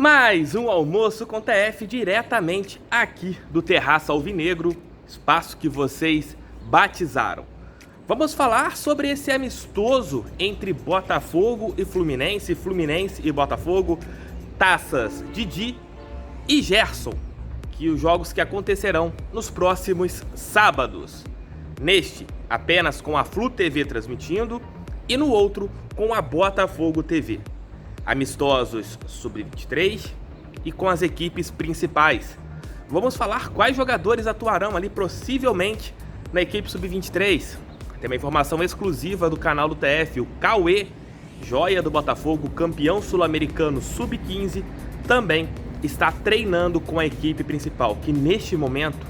Mais um almoço com TF diretamente aqui do Terraço Alvinegro, espaço que vocês batizaram. Vamos falar sobre esse amistoso entre Botafogo e Fluminense, Fluminense e Botafogo, taças Didi e Gerson, que os jogos que acontecerão nos próximos sábados. Neste, apenas com a Flu TV transmitindo e no outro com a Botafogo TV. Amistosos sub-23 e com as equipes principais. Vamos falar quais jogadores atuarão ali possivelmente na equipe sub-23. Tem uma informação exclusiva do canal do TF, o Cauê, joia do Botafogo, campeão sul-americano sub-15, também está treinando com a equipe principal, que neste momento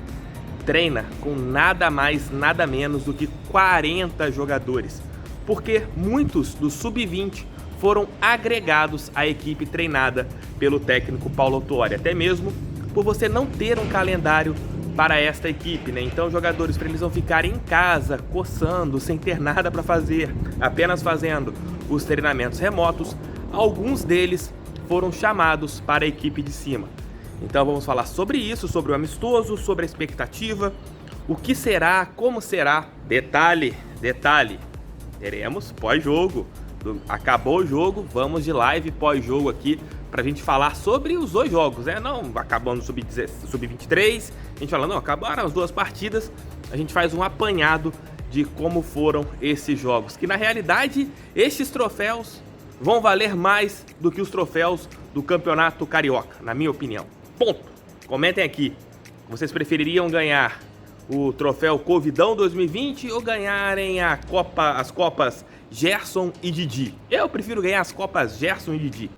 treina com nada mais, nada menos do que 40 jogadores, porque muitos do sub-20 foram agregados à equipe treinada pelo técnico Paulo Autuori, até mesmo por você não ter um calendário para esta equipe, né? Então os jogadores, para eles não ficarem em casa, coçando, sem ter nada para fazer, apenas fazendo os treinamentos remotos, alguns deles foram chamados para a equipe de cima. Então vamos falar sobre isso, sobre o amistoso, sobre a expectativa, o que será, como será. Detalhe, teremos pós-jogo. Acabou o jogo, vamos de live pós-jogo aqui pra gente falar sobre os dois jogos, né? Não acabando o sub-23, a gente fala, não, acabaram as duas partidas, a gente faz um apanhado de como foram esses jogos, que na realidade estes troféus vão valer mais do que os troféus do Campeonato Carioca, na minha opinião. Ponto. Comentem aqui, vocês prefeririam ganhar o troféu Covidão 2020 ou ganharem as Copas Gerson e Didi? Eu prefiro ganhar as Copas Gerson e Didi.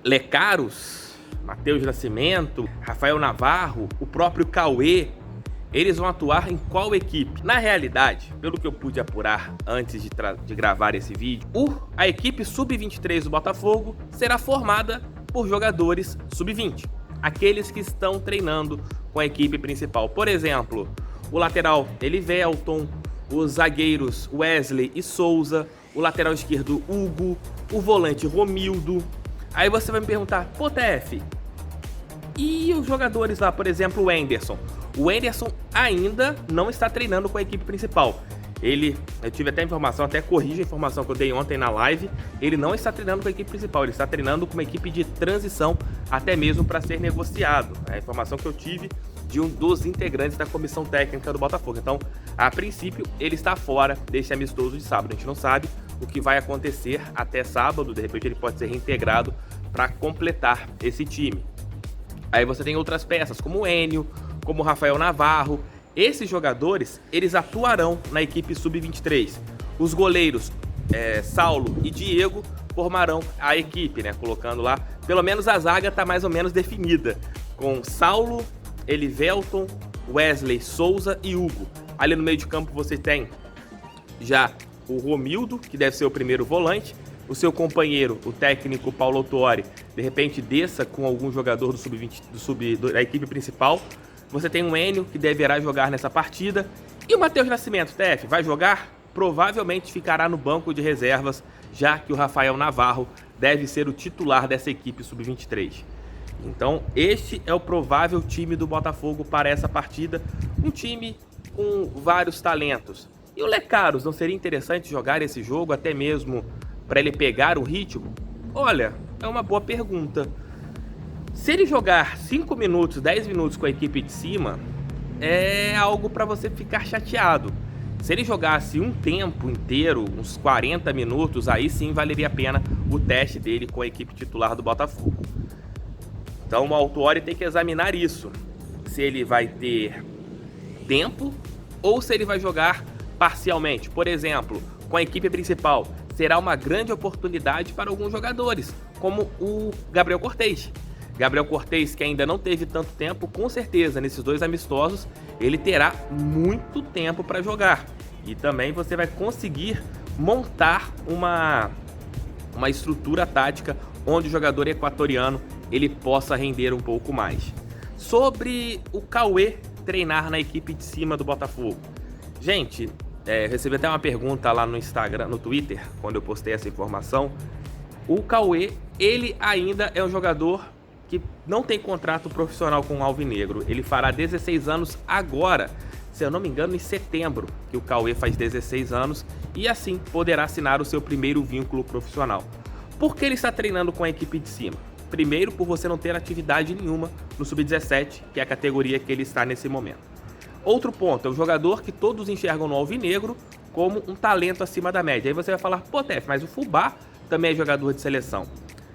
Lecaros, Matheus Nascimento, Rafael Navarro, o próprio Cauê, eles vão atuar em qual equipe? Na realidade, pelo que eu pude apurar antes de gravar esse vídeo, a equipe sub-23 do Botafogo será formada por jogadores sub-20, aqueles que estão treinando com a equipe principal. Por exemplo, o lateral Elivelton, os zagueiros Wesley e Souza, o lateral esquerdo Hugo, o volante Romildo. Aí você vai me perguntar, pô, TF, e os jogadores lá, por exemplo, o Enderson? O Enderson ainda não está treinando com a equipe principal. Eu tive até informação, até corrijo a informação que eu dei ontem na live, ele não está treinando com a equipe principal, ele está treinando com uma equipe de transição, até mesmo para ser negociado. É a informação que eu tive de um dos integrantes da comissão técnica do Botafogo. Então, a princípio, ele está fora desse amistoso de sábado. A gente não sabe o que vai acontecer até sábado, de repente ele pode ser reintegrado para completar esse time. Aí você tem outras peças, como o Enio, como o Rafael Navarro. Esses jogadores, eles atuarão na equipe sub-23. Os goleiros Saulo e Diego formarão a equipe, né? Colocando lá, pelo menos a zaga está mais ou menos definida, com Saulo, Elivelton, Wesley, Souza e Hugo. Ali no meio de campo você tem já o Romildo, que deve ser o primeiro volante. O seu companheiro, o técnico Paulo Autuori, de repente desça com algum jogador do sub-20 da equipe principal. Você tem o Enio, que deverá jogar nessa partida. E o Matheus Nascimento, TF, vai jogar? Provavelmente ficará no banco de reservas, já que o Rafael Navarro deve ser o titular dessa equipe sub-23. Então, este é o provável time do Botafogo para essa partida. Um time com vários talentos. E o Lecaros, não seria interessante jogar esse jogo, até mesmo para ele pegar o ritmo? Olha, é uma boa pergunta. Se ele jogar 5 minutos, 10 minutos com a equipe de cima, é algo para você ficar chateado. Se ele jogasse um tempo inteiro, uns 40 minutos, aí sim valeria a pena o teste dele com a equipe titular do Botafogo. Então o Autuori tem que examinar isso. Se ele vai ter tempo ou se ele vai jogar parcialmente. Por exemplo, com a equipe principal, será uma grande oportunidade para alguns jogadores, como o Gabriel Cortez. Gabriel Cortez, que ainda não teve tanto tempo, com certeza, nesses dois amistosos, ele terá muito tempo para jogar. E também você vai conseguir montar uma estrutura tática onde o jogador equatoriano ele possa render um pouco mais. Sobre o Cauê, treinar na equipe de cima do Botafogo? Gente, recebi até uma pergunta lá no Instagram, no Twitter, quando eu postei essa informação. O Cauê, ele ainda é um jogador que não tem contrato profissional com o Alvinegro. Ele fará 16 anos agora, se eu não me engano, em setembro, que o Cauê faz 16 anos e assim poderá assinar o seu primeiro vínculo profissional. Por que ele está treinando com a equipe de cima? Primeiro, por você não ter atividade nenhuma no Sub-17, que é a categoria que ele está nesse momento. Outro ponto, é um jogador que todos enxergam no Alvinegro como um talento acima da média. Aí você vai falar, pô, Tef, mas o Fubá também é jogador de seleção.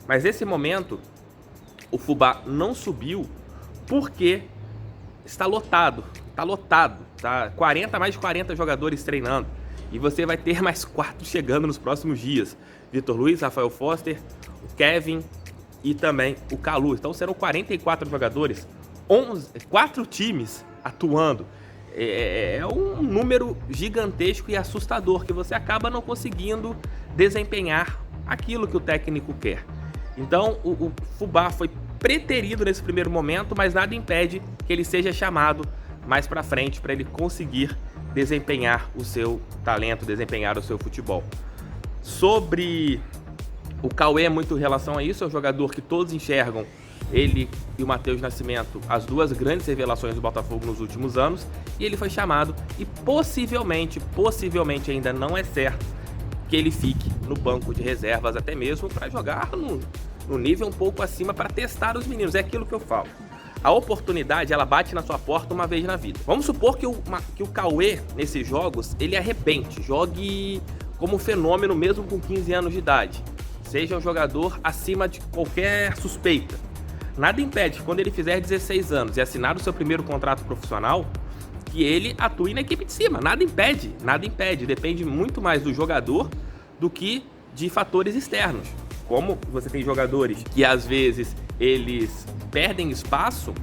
Mas nesse momento, o Fubá não subiu porque está lotado. Está lotado, tá? Mais de 40 jogadores treinando. E você vai ter mais 4 chegando nos próximos dias. Vitor Luiz, Rafael Foster, o Kevin e também o Kalu. Então serão 44 jogadores, 4 times atuando. É um número gigantesco e assustador que você acaba não conseguindo desempenhar aquilo que o técnico quer. Então o Fubá foi preterido nesse primeiro momento, mas nada impede que ele seja chamado mais para frente para ele conseguir desempenhar o seu talento, desempenhar o seu futebol. Sobre o Cauê, muito em relação a isso, é um jogador que todos enxergam ele e o Matheus Nascimento, as duas grandes revelações do Botafogo nos últimos anos, e ele foi chamado e possivelmente ainda não é certo que ele fique no banco de reservas, até mesmo para jogar no nível um pouco acima, para testar os meninos. É aquilo que eu falo. A oportunidade, ela bate na sua porta uma vez na vida. Vamos supor que o Cauê, nesses jogos, ele arrebente, jogue como fenômeno mesmo com 15 anos de idade. Seja um jogador acima de qualquer suspeita. Nada impede que quando ele fizer 16 anos e assinar o seu primeiro contrato profissional, que ele atue na equipe de cima. Nada impede. Depende muito mais do jogador do que de fatores externos. Como você tem jogadores que às vezes eles perdem espaço,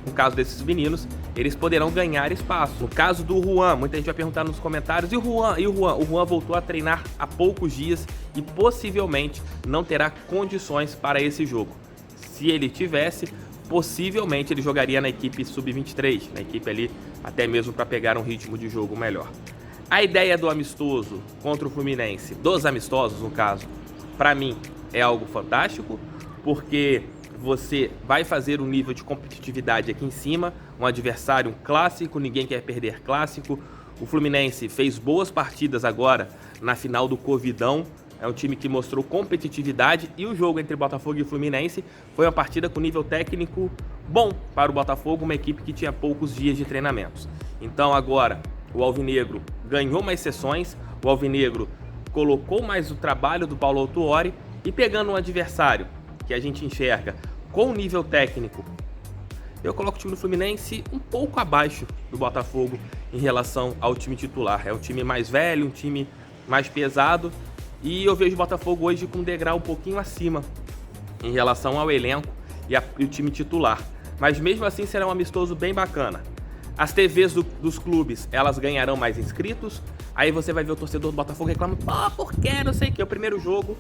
no caso desses meninos, eles poderão ganhar espaço. No caso do Juan, muita gente vai perguntar nos comentários, e o Juan? O Juan voltou a treinar há poucos dias e possivelmente não terá condições para esse jogo. Se ele tivesse, possivelmente ele jogaria na equipe Sub-23, na equipe ali até mesmo para pegar um ritmo de jogo melhor. A ideia do amistoso contra o Fluminense, dos amistosos no caso, para mim é algo fantástico, porque você vai fazer um nível de competitividade aqui em cima, um adversário clássico, ninguém quer perder clássico. O Fluminense fez boas partidas agora na final do Covidão, é um time que mostrou competitividade, e o jogo entre Botafogo e Fluminense foi uma partida com nível técnico bom para o Botafogo, uma equipe que tinha poucos dias de treinamentos. Então agora o Alvinegro ganhou mais sessões, o Alvinegro colocou mais o trabalho do Paulo Autuori, e pegando um adversário que a gente enxerga com nível técnico, eu coloco o time do Fluminense um pouco abaixo do Botafogo em relação ao time titular. É um time mais velho, um time mais pesado, e eu vejo o Botafogo hoje com um degrau um pouquinho acima em relação ao elenco e o time titular. Mas mesmo assim será um amistoso bem bacana. As TVs dos clubes, elas ganharão mais inscritos. Aí você vai ver o torcedor do Botafogo reclamando, por que, não sei o que. O primeiro jogo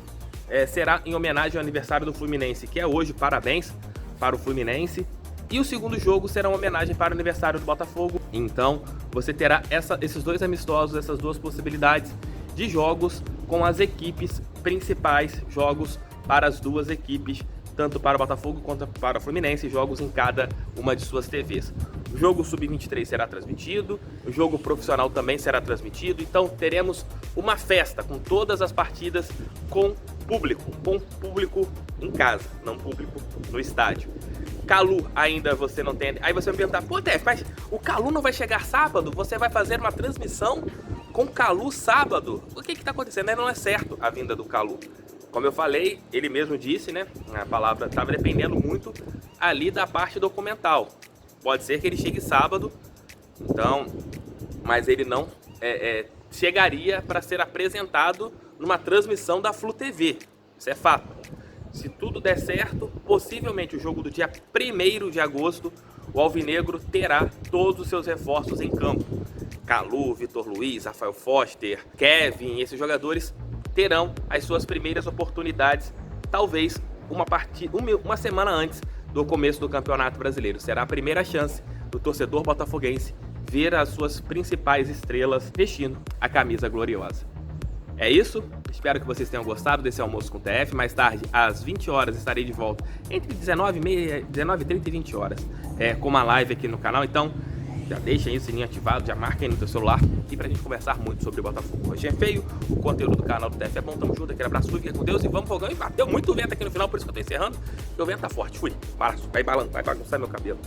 será em homenagem ao aniversário do Fluminense, que é hoje. Parabéns para o Fluminense. E o segundo jogo será uma homenagem para o aniversário do Botafogo. Então você terá esses dois amistosos, essas duas possibilidades de jogos com as equipes principais, jogos para as duas equipes, tanto para o Botafogo quanto para o Fluminense, jogos em cada uma de suas TVs. O jogo Sub-23 será transmitido, o jogo profissional também será transmitido, então teremos uma festa com todas as partidas com público em casa, não público no estádio. Kalu ainda você não tem. Aí você vai me perguntar, Tef, mas o Kalu não vai chegar sábado? Você vai fazer uma transmissão com o Kalu sábado? O que está acontecendo? Não é certo a vinda do Kalu. Como eu falei, ele mesmo disse, né? A palavra estava dependendo muito ali da parte documental. Pode ser que ele chegue sábado, então, mas ele não chegaria para ser apresentado numa transmissão da Flu TV. Isso é fato. Se tudo der certo, possivelmente o jogo do dia 1º de agosto, o Alvinegro terá todos os seus reforços em campo. Kalu, Vitor Luiz, Rafael Foster, Kevin, esses jogadores terão as suas primeiras oportunidades, talvez uma semana antes do começo do Campeonato Brasileiro. Será a primeira chance do torcedor botafoguense ver as suas principais estrelas vestindo a camisa gloriosa. É isso, espero que vocês tenham gostado desse Almoço com TF. Mais tarde, às 20 horas, estarei de volta entre 19h30 e 20 horas com uma live aqui no canal. Então, já deixem aí o sininho ativado, já marquem no teu celular e pra gente conversar muito sobre o Botafogo. Hoje é feio, o conteúdo do canal do TF é bom, tamo junto, aquele abraço, fica com Deus e vamos fogão. E bateu muito vento aqui no final, por isso que eu tô encerrando, porque o vento tá forte. Fui, abraço, vai balançar meu cabelo.